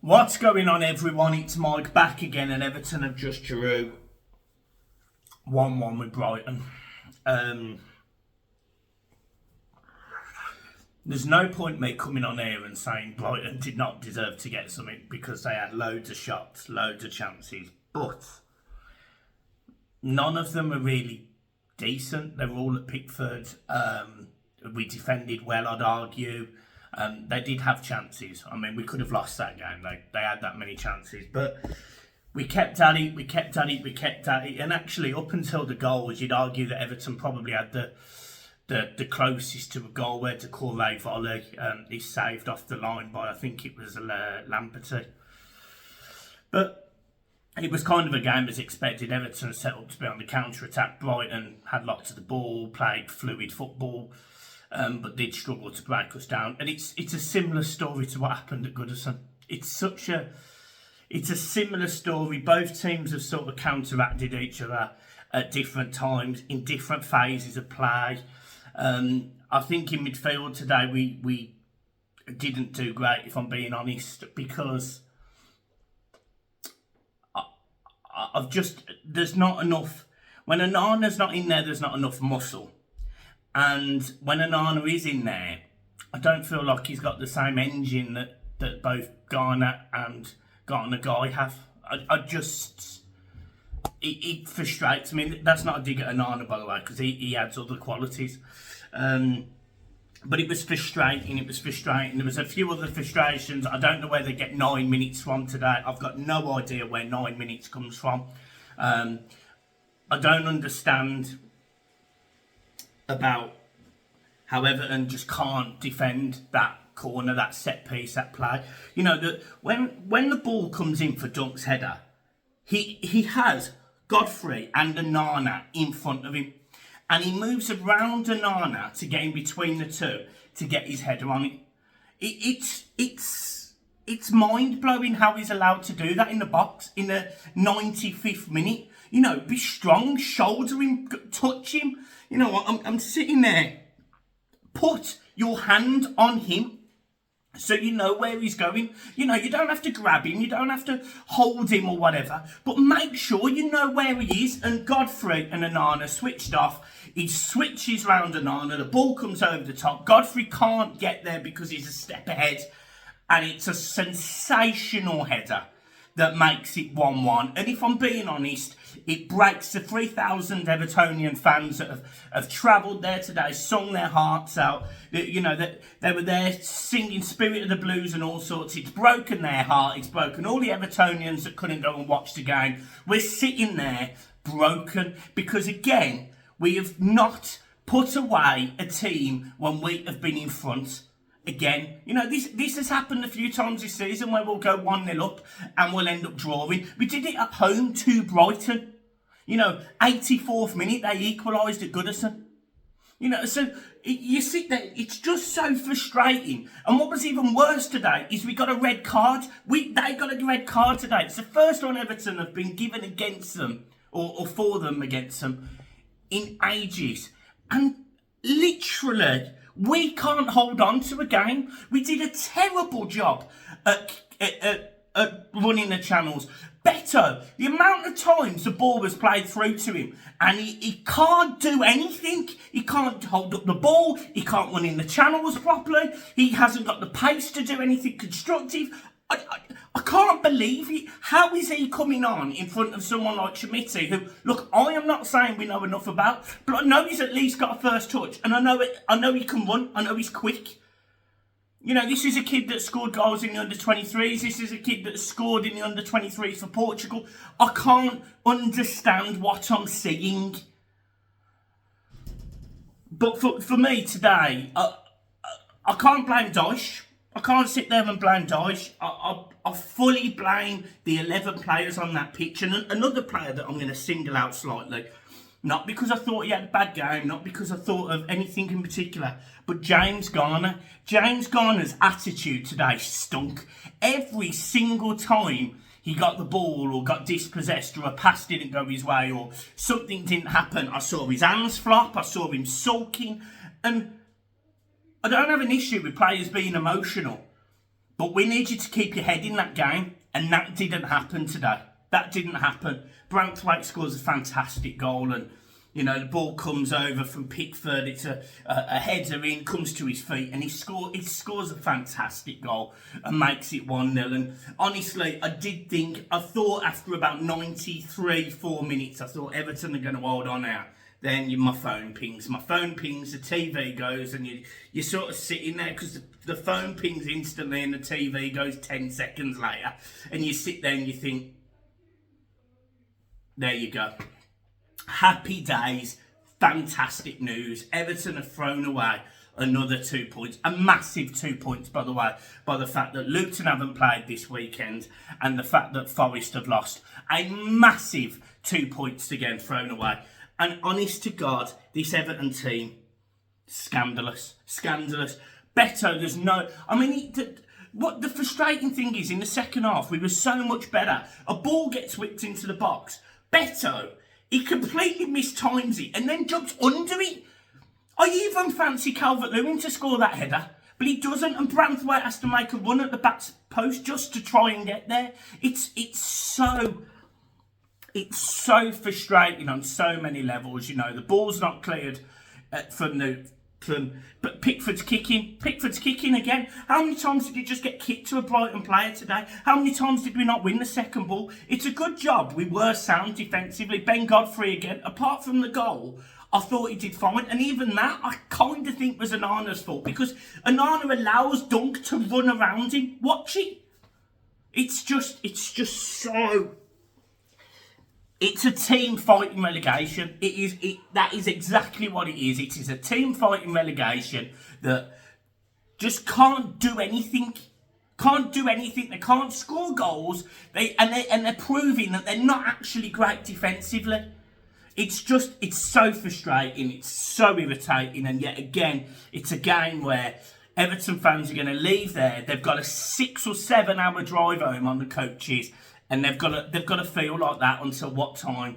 What's going on, everyone? It's Mike back again, and Everton have just drew 1-1 with Brighton. There's no point me coming on here and saying Brighton did not deserve to get something because they had loads of shots, loads of chances, but none of them are really decent. They're all at Pickford. We defended well, I'd argue. They did have chances. I mean, we could have lost that game. They had that many chances. But we kept at it, And actually, up until the goals, you'd argue that Everton probably had the closest to a goal where Doucouré volley is saved off the line by, I think it was Lamperty. But it was kind of a game as expected. Everton set up to be on the counter-attack. Brighton had lots of the ball, played fluid football. But did struggle to break us down, and it's a similar story to what happened at Goodison. It's a similar story. Both teams have sort of counteracted each other at different times in different phases of play. I think in midfield today we didn't do great, if I'm being honest, because there's not enough. When Onana's not in there, there's not enough muscle. And when Onana is in there, I don't feel like he's got the same engine that both Garner and Garner Guy have. It frustrates me. That's not a dig at Onana, by the way, because he adds other qualities. But it was frustrating. There was a few other frustrations. I don't know where they get 9 minutes from today. I've got no idea where 9 minutes comes from. I don't understand about how Everton just can't defend that corner, that set piece, that play. You know, when the ball comes in for Dunk's header, he has Godfrey and Onana in front of him, and he moves around Onana to get in between the two to get his header on it. It's mind-blowing how he's allowed to do that in the box in the 95th minute. You know, be strong, shoulder him, touch him. You know what, I'm sitting there. Put your hand on him so you know where he's going. You know, you don't have to grab him, you don't have to hold him or whatever, but make sure you know where he is. And Godfrey and Onana switched off. He switches round Onana, the ball comes over the top. Godfrey can't get there because he's a step ahead, and it's a sensational header that makes it 1-1. And if I'm being honest, it breaks the 3,000 Evertonian fans that have travelled there today, sung their hearts out. You know, that they were there singing Spirit of the Blues and all sorts. It's broken their heart. It's broken all the Evertonians that couldn't go and watch the game. We're sitting there broken because, again, we have not put away a team when we have been in front. Again, you know, this has happened a few times this season where we'll go 1-0 up and we'll end up drawing. We did it at home to Brighton. You know, 84th minute, they equalised at Goodison. You know, so you sit there, it's just so frustrating. And what was even worse today is we got a red card. They got a red card today. It's the first one Everton have been given against them, or for them against them, in ages. And literally, we can't hold on to a game. We did a terrible job at running the channels. Beto, the amount of times the ball was played through to him, and he can't do anything. He can't hold up the ball. He can't run in the channels properly. He hasn't got the pace to do anything constructive. I can't believe it. How is he coming on in front of someone like Schmidt, who, look, I am not saying we know enough about, but I know he's at least got a first touch, and I know he can run. I know he's quick. You know, this is a kid that scored goals in the under-23s. This is a kid that scored in the under-23s for Portugal. I can't understand what I'm seeing. But for me today, I can't blame Dyche. I can't sit there and blame Dyche. I fully blame the 11 players on that pitch. And another player that I'm going to single out slightly, not because I thought he had a bad game, not because I thought of anything in particular, but James Garner. James Garner's attitude today stunk. Every single time he got the ball or got dispossessed or a pass didn't go his way or something didn't happen, I saw his hands flop, I saw him sulking. And I don't have an issue with players being emotional, But we need you to keep your head in that game, and that didn't happen today. That didn't happen. Branthwaite scores a fantastic goal, and you know the ball comes over from Pickford. It's a header in, comes to his feet, and he scores a fantastic goal and makes it 1-0. And honestly, I thought after about 4 minutes, I thought Everton are going to hold on out. Then my phone pings, the TV goes, and you're sort of sitting there because the phone pings instantly and the TV goes 10 seconds later, and you sit there and you think, there you go. Happy days, fantastic news. Everton have thrown away another 2 points, a massive 2 points, by the way, by the fact that Luton haven't played this weekend and the fact that Forest have lost. A massive 2 points again thrown away. And honest to God, this Everton team, scandalous. Beto, there's no... I mean, what the frustrating thing is, in the second half, we were so much better. A ball gets whipped into the box. Beto, he completely mistimes it and then jumps under it. I even fancy Calvert-Lewin to score that header, but he doesn't, and Branthwaite has to make a run at the back post just to try and get there. It's so frustrating on so many levels. You know, the ball's not cleared but Pickford's kicking again. How many times did he just get kicked to a Brighton player today? How many times did we not win the second ball? It's a good job. We were sound defensively. Ben Godfrey again. Apart from the goal, I thought he did fine. And even that, I kind of think was Onana's fault, because Onana allows Dunk to run around him. Watch it. It's just so... It's a team fighting relegation. That is exactly what it is. It is a team fighting relegation that just can't do anything. They can't score goals. They're proving that they're not actually great defensively. It's so frustrating. It's so irritating. And yet again, it's a game where Everton fans are going to leave there. They've got a 6 or 7 hour drive home on the coaches. And they've got to feel like that until what time?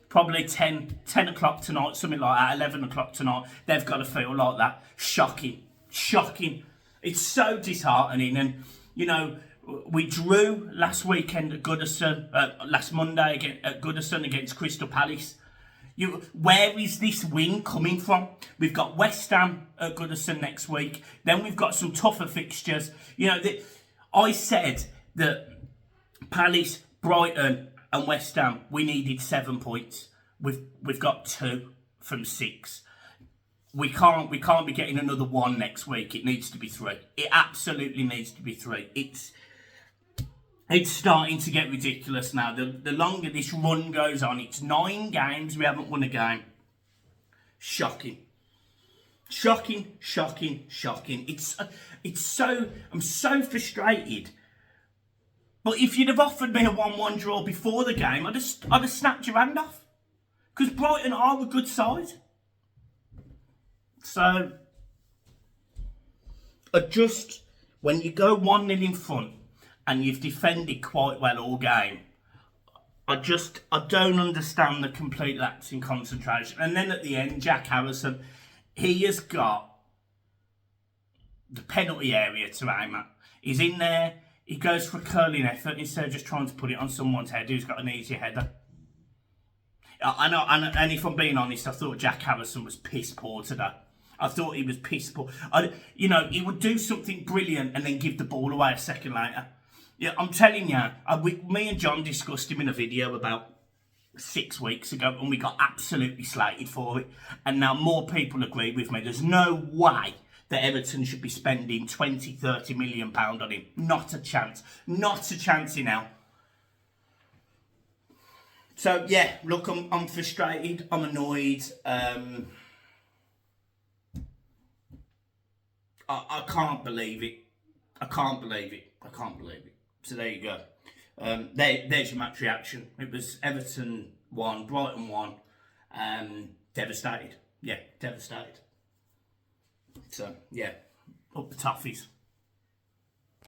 Probably 10 o'clock tonight, something like that, 11 o'clock tonight. They've got to feel like that. Shocking. It's so disheartening. And, you know, we drew last weekend at Goodison, last Monday at Goodison against Crystal Palace. Where is this win coming from? We've got West Ham at Goodison next week. Then we've got some tougher fixtures. You know, I said that Palace, Brighton and West Ham, we needed 7 points. We've got 2 from 6. We can't be getting another 1 next week. It needs to be 3. It absolutely needs to be 3. It's starting to get ridiculous now. The longer this run goes on, it's 9 games, we haven't won a game. Shocking. I'm so frustrated. But if you'd have offered me a 1-1 draw before the game, I'd have snapped your hand off. Because Brighton are a good side. So, when you go 1-0 in front and you've defended quite well all game, I don't understand the complete lapse in concentration. And then at the end, Jack Harrison, he has got the penalty area to aim at. He's in there. He goes for a curling effort instead of just trying to put it on someone's head who's got an easy header. And if I'm being honest, I thought Jack Harrison was piss poor today. I thought he was piss poor. He would do something brilliant and then give the ball away a second later. Yeah, I'm telling you, me and John discussed him in a video about 6 weeks ago, and we got absolutely slated for it. And now more people agree with me. There's no way that Everton should be spending 20-30 million pound on him. Not a chance in hell. So yeah, look, I'm frustrated. I'm annoyed. I can't believe it. I can't believe it. So there you go. There's your match reaction. It was Everton 1, Brighton 1. Devastated. Yeah, devastated. So, yeah, up the toffees.